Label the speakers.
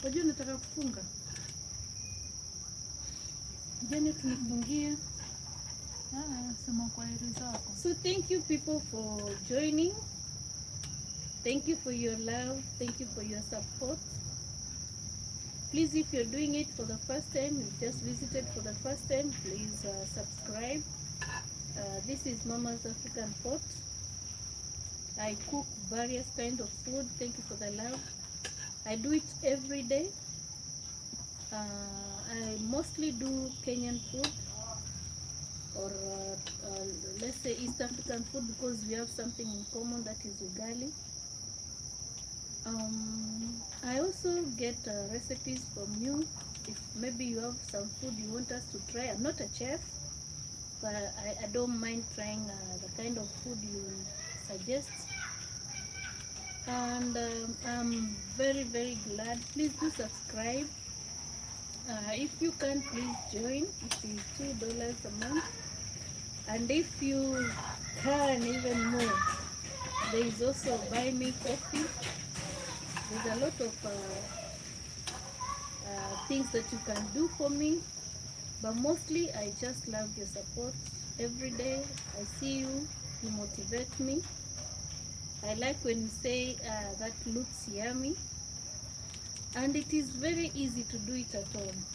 Speaker 1: Wajua nataka kufunga. Jana tunafungia.
Speaker 2: Sema kwaheri zako.
Speaker 1: So thank you people for joining. Thank you for your love. Thank you for your support. Please, if you're doing it for the first time, you just visited for the first time, please subscribe. This is Mama's African Pot. I cook various kinds of food. Thank you for the love. I do it every day. I mostly do Kenyan food, or let's say East African food, because we have something in common, that is ugali. I also get recipes from you. If maybe you have some food you want us to try. I'm not a chef, but I don't mind trying the kind of food you suggest. And I'm very, very glad. Please do subscribe. If you can, please join. It is $2 a month. And if you can even more, there is also Buy Me Coffee. There's a lot of things that you can do for me, but mostly I just love your support. Every day I see you, you motivate me. I like when you say that looks yummy, and it is very easy to do it at home.